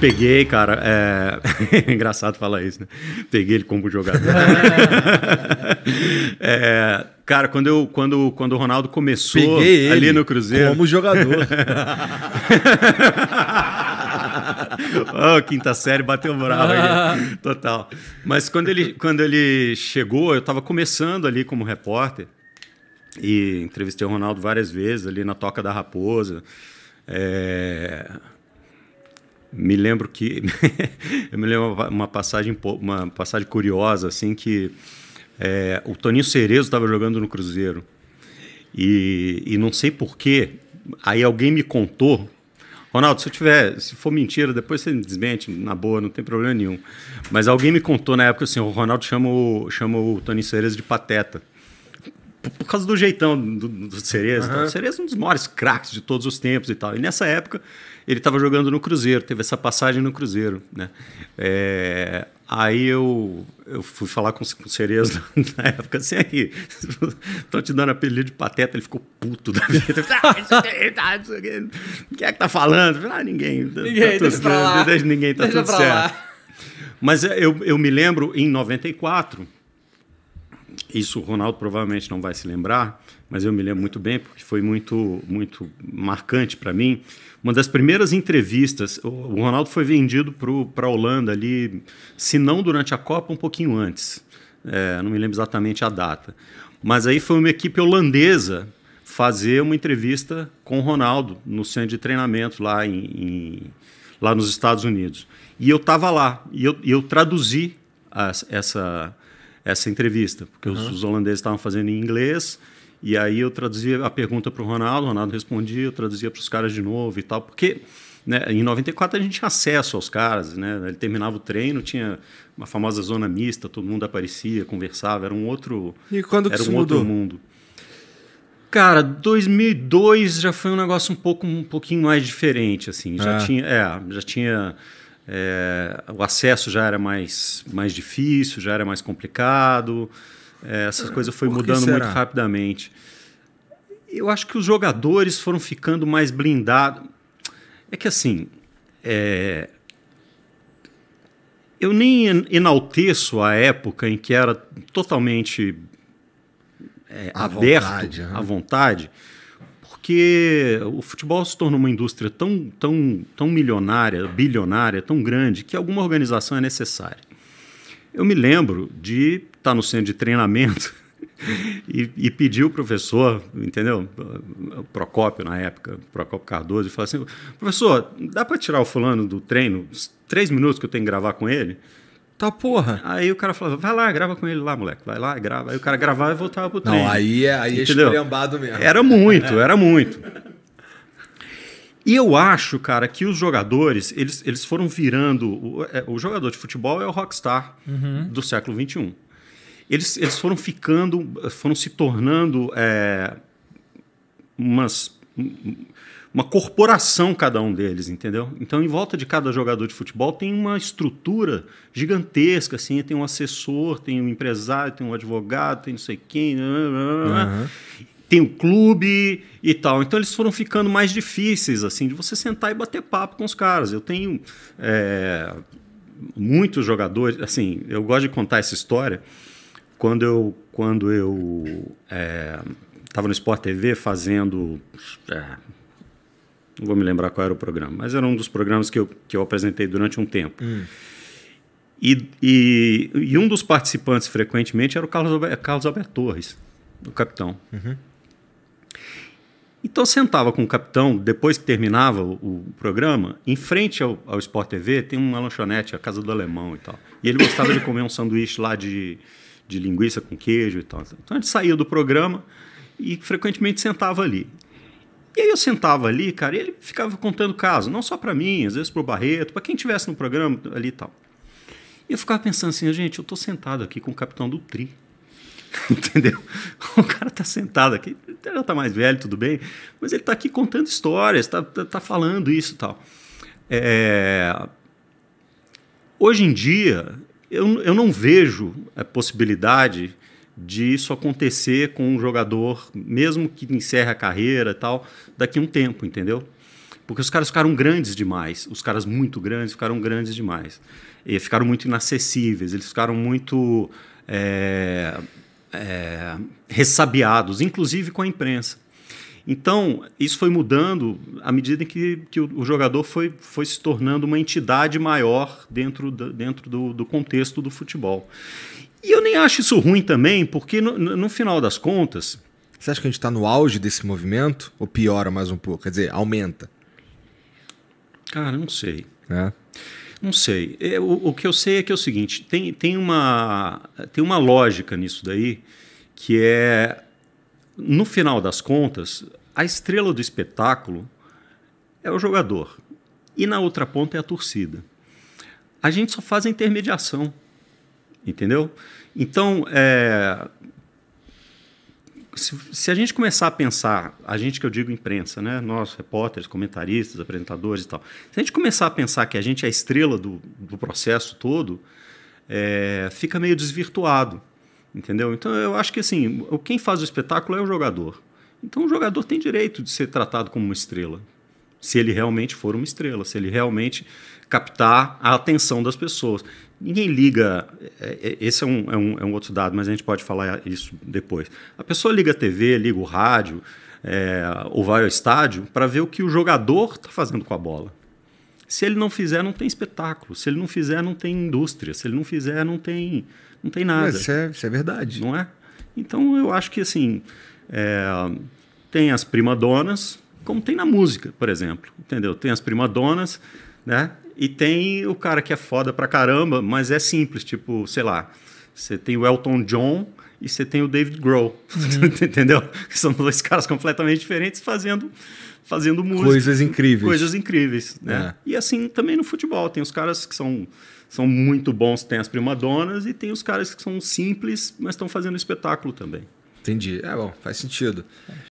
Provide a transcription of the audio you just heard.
Peguei, cara. É engraçado falar isso, né? Peguei ele como jogador. Cara, quando o Ronaldo começou ali no Cruzeiro... como jogador. Oh, quinta série bateu bravo aqui. Total. Mas quando ele chegou, eu estava começando ali como repórter e entrevistei o Ronaldo várias vezes ali na Toca da Raposa. Me lembro que... eu me lembro uma passagem curiosa, assim, que o Toninho Cerezo estava jogando no Cruzeiro. E não sei porquê, aí alguém me contou... Ronaldo, se for mentira, depois você me desmente, na boa, não tem problema nenhum. Mas alguém me contou na época assim, o Ronaldo chama o Toninho Cerezo de pateta. Por causa do jeitão do Cerezo. Uhum. O Cerezo é um dos maiores craques de todos os tempos e tal. E nessa época, ele estava jogando no Cruzeiro, teve essa passagem no Cruzeiro, né? Aí eu fui falar com o Cerezo na época, assim, aqui, estão te dando apelido de pateta, ele ficou puto da vida. Quem é que tá falando? Ninguém. Ninguém, deixa pra lá. Deixa ninguém, tá tudo certo. Mas eu me lembro, em 94, isso o Ronaldo provavelmente não vai se lembrar, mas eu me lembro muito bem, porque foi muito, muito marcante para mim. Uma das primeiras entrevistas, o Ronaldo foi vendido para a Holanda ali, se não durante a Copa, um pouquinho antes. Não me lembro exatamente a data. Mas aí foi uma equipe holandesa fazer uma entrevista com o Ronaldo no centro de treinamento lá nos Estados Unidos. E eu estava lá, e eu traduzi essa entrevista, porque os holandeses estavam fazendo em inglês. E aí eu traduzia a pergunta para o Ronaldo respondia, eu traduzia para os caras de novo e tal, porque né, em 94 a gente tinha acesso aos caras, né? Ele terminava o treino, tinha uma famosa zona mista, todo mundo aparecia, conversava, era um outro... E quando que isso mudou? Outro mundo. Cara, 2002 já foi um negócio um pouquinho mais diferente, assim, já tinha o acesso já era mais difícil, já era mais complicado... essas coisas foi mudando muito rapidamente. Eu acho que os jogadores foram ficando mais blindados. É que assim, eu nem enalteço a época em que era totalmente aberto, à vontade, porque o futebol se tornou uma indústria tão milionária, bilionária, tão grande, que alguma organização é necessária. Eu me lembro de estar no centro de treinamento e pedir o professor, entendeu? O Procópio, na época, Procópio Cardoso, e falar assim, professor, dá para tirar o fulano do treino, 3 minutos que eu tenho que gravar com ele? Tá, porra. Aí o cara falava, vai lá, grava com ele lá, moleque, vai lá, grava. Aí o cara gravava e voltava pro treino. Não, aí é esculhambado mesmo. Era muito. E eu acho, cara, que os jogadores, eles foram virando... O jogador de futebol é o rockstar do século XXI. Eles foram se tornando uma corporação, cada um deles, entendeu? Então, em volta de cada jogador de futebol tem uma estrutura gigantesca, assim, tem um assessor, tem um empresário, tem um advogado, tem não sei quem... Tem o clube e tal. Então, eles foram ficando mais difíceis, assim, de você sentar e bater papo com os caras. Eu tenho muitos jogadores... Assim, eu gosto de contar essa história. Quando eu estava no Sport TV fazendo... não vou me lembrar qual era o programa, mas era um dos programas que eu apresentei durante um tempo. E um dos participantes, frequentemente, era o Carlos Alberto Torres, o capitão. Então, eu sentava com o capitão, depois que terminava o programa, em frente ao Sport TV, tem uma lanchonete, a Casa do Alemão e tal. E ele gostava de comer um sanduíche lá de linguiça com queijo e tal. Então, a gente saía do programa e frequentemente sentava ali. E aí eu sentava ali, cara, e ele ficava contando casos, não só para mim, às vezes para o Barreto, para quem estivesse no programa ali e tal. E eu ficava pensando assim, gente, eu estou sentado aqui com o capitão do Tri. Entendeu? O cara está sentado aqui, ele já está mais velho, tudo bem, mas ele está aqui contando histórias, está falando isso e tal. Hoje em dia, eu não vejo a possibilidade de isso acontecer com um jogador, mesmo que encerre a carreira e tal, daqui a um tempo, entendeu? Porque os caras ficaram grandes demais. Os caras muito grandes ficaram grandes demais. E ficaram muito inacessíveis. Eles ficaram muito ressabiados, inclusive com a imprensa. Então, isso foi mudando à medida em que o jogador foi se tornando uma entidade maior dentro do contexto do futebol. E eu nem acho isso ruim também, porque no final das contas... Você acha que a gente está no auge desse movimento ou piora mais um pouco? Quer dizer, aumenta? Cara, não sei. É. Não sei. O que eu sei é que é o seguinte, tem uma lógica nisso daí, que é, no final das contas, a estrela do espetáculo é o jogador. E na outra ponta é a torcida. A gente só faz a intermediação. Entendeu? Então, se a gente começar a pensar, a gente que eu digo imprensa, né? Nós, repórteres, comentaristas, apresentadores e tal, se a gente começar a pensar que a gente é a estrela do processo todo, fica meio desvirtuado, entendeu? Então, eu acho que assim, quem faz o espetáculo é o jogador. Então, o jogador tem direito de ser tratado como uma estrela, se ele realmente for uma estrela, se ele realmente captar a atenção das pessoas. Ninguém liga, esse é um outro dado, mas a gente pode falar isso depois. A pessoa liga a TV, liga o rádio, ou vai ao estádio para ver o que o jogador está fazendo com a bola. Se ele não fizer, não tem espetáculo. Se ele não fizer, não tem indústria. Se ele não fizer, não tem nada. Mas isso é verdade. Não é? Então, eu acho que assim, tem as primadonas, como tem na música, por exemplo. Entendeu? Tem as primadonas, né? E tem o cara que é foda pra caramba, mas é simples, tipo, sei lá, você tem o Elton John e você tem o David Grohl, entendeu? Que são dois caras completamente diferentes fazendo música. Coisas incríveis. Coisas incríveis, né? E assim também no futebol, tem os caras que são muito bons, tem as primadonas, e tem os caras que são simples, mas estão fazendo espetáculo também. Entendi. Bom, faz sentido.